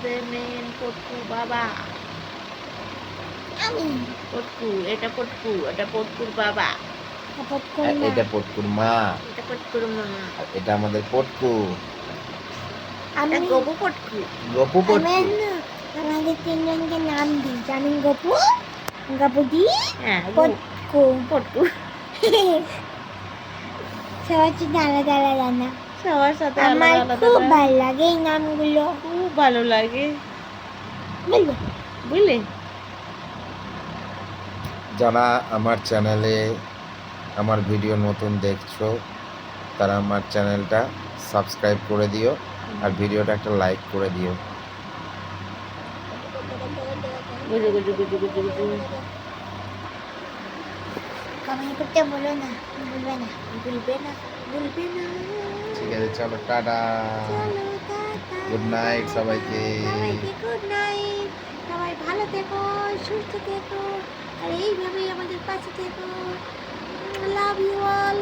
আমাদের মেন পটকু বাবা। আমি পটকু, এটা পটকু, এটা পটকুর বাবা, এটা পটকুর মা, এটা পটকুর মা, আর এটা আমাদের পটকু, এটা আমি গবু পটকু। গপু পটকু। আমাদের তিনজনকে নাম দিই। আমি গপু, গপুদি, হ্যাঁ পটকু। পটকু। সবার সাথে আলাদা আলাদা নাম। সবার সাথে আমার আলাদা আলাদা খুব নাম। ভালো লাগে এই নামগুলো, খুব ভালো লাগে, বুঝলে? বুঝলে? যারা আমার চ্যানেলে আমার ভিডিও নতুন দেখছো তারা আমার চ্যানেলটা সাবস্ক্রাইব করে দিও আর ভিডিওটা একটা লাইক করে দিও। গুজু গুজু গুজু গুজু গুজু। কমেন্ট করতে বলো না, বলবে না। ভুলবে না, ভুলবে না। ঠিক আছে, চলো টাটা, চলো টাটা। গুড নাইট সবাইকে। সবাইকে গুড নাইট। সবাই ভালো থেকো, সুস্থ থেকো, আর এইভাবেই আমাদের পাশে থেকো। Love you all.